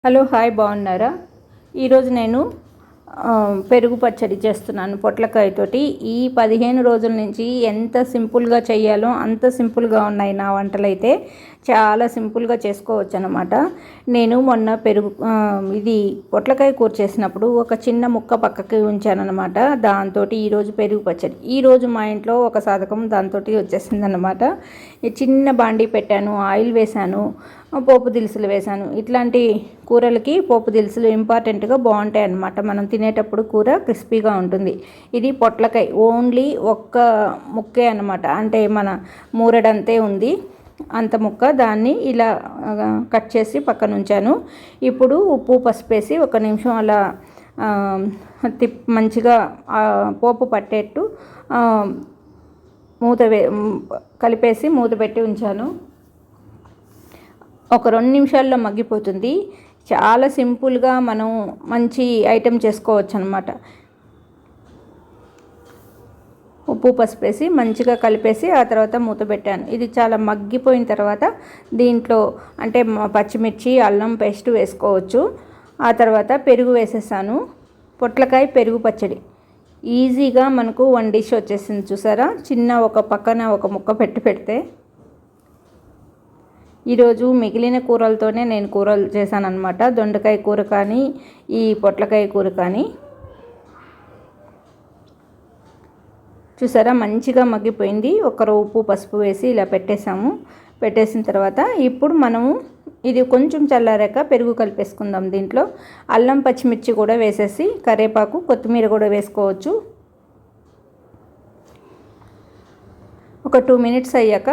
Hello hi బాగున్నారా? ఈరోజు నేను పెరుగు పచ్చడి చేస్తున్నాను పొట్లకాయతోటి. ఈ 15 రోజుల నుంచి ఎంత సింపుల్గా చేయాలో అంత సింపుల్గా ఉన్నాయి నా వంటలైతే. చాలా సింపుల్గా చేసుకోవచ్చు అన్నమాట. నేను మొన్న ఇది పొట్లకాయ కూర చేసినప్పుడు ఒక చిన్న ముక్క పక్కకి ఉంచానన్నమాట. దాంతో ఈరోజు పెరుగు పచ్చడి. ఈరోజు మా ఇంట్లో ఒక సాధకం దాంతో వచ్చేసిందన్నమాట. చిన్న బాండీ పెట్టాను, ఆయిల్ వేశాను, పోపు దినుసులు వేశాను. ఇట్లాంటి కూరలకి పోపు దినుసులు ఇంపార్టెంట్గా బాగుంటాయి అన్నమాట. మనం తినేటప్పుడు కూర క్రిస్పీగా ఉంటుంది. ఇది పొట్లకాయ ఓన్లీ ఒక్క ముక్కే అన్నమాట. అంటే మన మూరడంతే ఉంది అంత ముక్క. దాన్ని ఇలా కట్ చేసి పక్కన ఉంచాను. ఇప్పుడు ఉప్పు పసుపు వేసి 1 నిమిషం అలా మంచిగా పోపు పట్టేట్టు కలిపేసి మూత పెట్టి ఉంచాను. ఒక 2 నిమిషాల్లో మగ్గిపోతుంది. చాలా సింపుల్గా మనం మంచి ఐటెం చేసుకోవచ్చు అన్నమాట. ఉప్పు పసుపు వేసి మంచిగా కలిపేసి ఆ తర్వాత మూత పెట్టాను. ఇది చాలా మగ్గిపోయిన తర్వాత దీంట్లో అంటే పచ్చిమిర్చి అల్లం పేస్ట్ వేసుకోవచ్చు. ఆ తర్వాత పెరుగు వేసేసాను. పొట్లకాయ పెరుగు పచ్చడి ఈజీగా మనకు 1 డిష్ వచ్చేసింది. చూసారా? చిన్న ఒక పక్కన ఒక ముక్క పెడితే. ఈరోజు మిగిలిన కూరలతోనే నేను కూరలు చేశాను అనమాట. దొండకాయ కూర కానీ ఈ పొట్లకాయ కూర కానీ. చూసారా? మంచిగా మగ్గిపోయింది. ఉప్పు పసుపు వేసి ఇలా పెట్టేసిన తర్వాత ఇప్పుడు మనము ఇది కొంచెం చల్లారాక పెరుగు కలిపేసుకుందాం. దీంట్లో అల్లం పచ్చిమిర్చి కూడా వేసేసి కరివేపాకు కొత్తిమీర కూడా వేసుకోవచ్చు. ఒక 2 మినిట్స్ అయ్యాక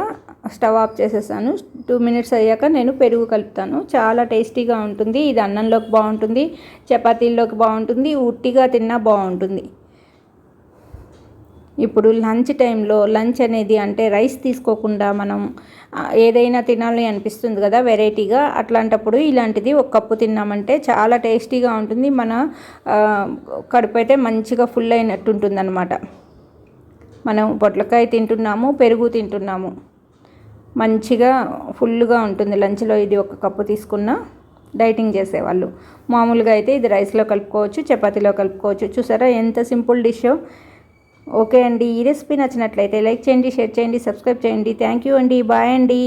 స్టవ్ ఆఫ్ చేసేసాను. 2 మినిట్స్ అయ్యాక నేను పెరుగు కలుపుతాను. చాలా టేస్టీగా ఉంటుంది. ఇది అన్నంలోకి బాగుంటుంది, చపాతీల్లోకి బాగుంటుంది, ఉట్టిగా తిన్నా బాగుంటుంది. ఇప్పుడు లంచ్ టైంలో లంచ్ అనేది అంటే రైస్ తీసుకోకుండా మనం ఏదైనా తినాలి అనిపిస్తుంది కదా వెరైటీగా. అట్లాంటప్పుడు ఇలాంటిది 1 కప్పు తిన్నామంటే చాలా టేస్టీగా ఉంటుంది. మన కడుపు అయితే మంచిగా ఫుల్ అయినట్టు ఉంటుంది అన్నమాట. మనం పొట్లకాయ తింటున్నాము, పెరుగు తింటున్నాము, మంచిగా ఫుల్గా ఉంటుంది లంచ్లో. ఇది 1 కప్పు తీసుకున్న డైటింగ్ చేసేవాళ్ళు. మామూలుగా అయితే ఇది రైస్లో కలుపుకోవచ్చు, చపాతీలో కలుపుకోవచ్చు. చూసారా ఎంత సింపుల్ డిషో? ఓకే అండి, ఈ రెసిపీ నచ్చినట్లయితే లైక్ చేయండి, షేర్ చేయండి, సబ్స్క్రైబ్ చేయండి. థ్యాంక్ యూ అండి. బాయ్ అండి.